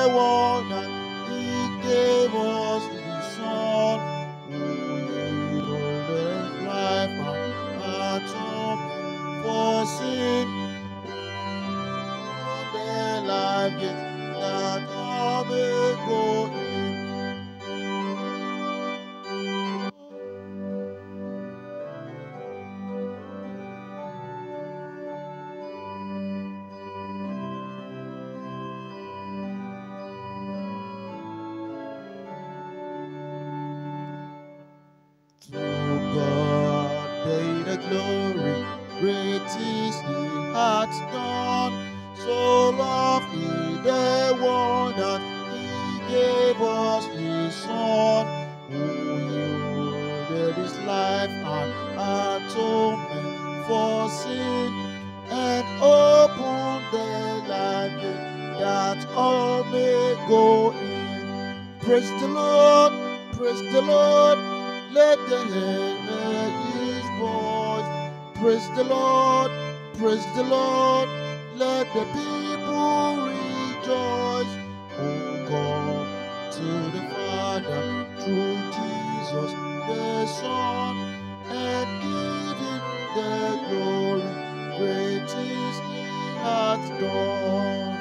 the world that He gave us His Son, who yielded His life and atonement for sin. The life gate that all may go in. To God be the glory, great is He hath done. So lovely the one that He gave us His Son, who yielded His life and atonement for sin, and opened the life gate that all may go in. Praise the Lord, praise the Lord. Let the hear His voice. Praise the Lord, praise the Lord. Let the people rejoice. Oh, come to the Father through Jesus the Son, and give Him the glory. Great is He hath done.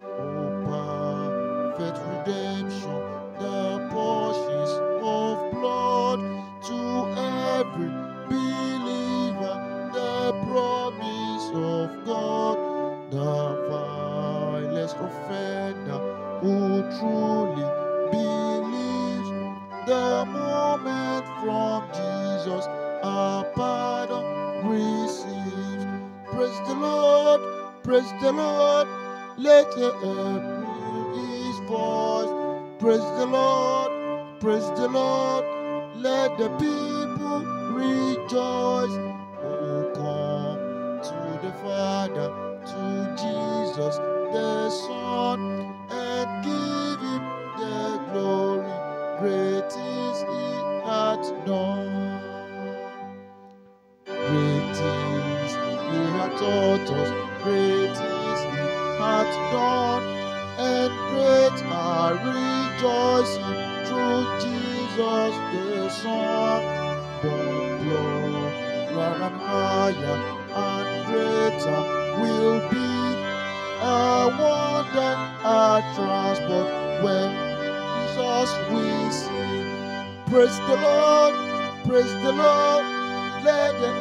Oh, perfect redemption, the portions of blood to every believer, the promise of God, the vilest offender who truly believes, the moment from Jesus our pardon receives. Praise the Lord, praise the Lord. Let the earth hear His voice. Praise the Lord, praise the Lord. Let the people rejoice. Oh, come to the Father, to Jesus the Son, and give Him the glory. Great is He hath done. Great is He hath taught us. Great is He hath done, and great are rejoicing through Jesus the Son. But glory and higher and greater will be a wonder, a transport when Jesus we see. Praise the Lord, praise the Lord. Let the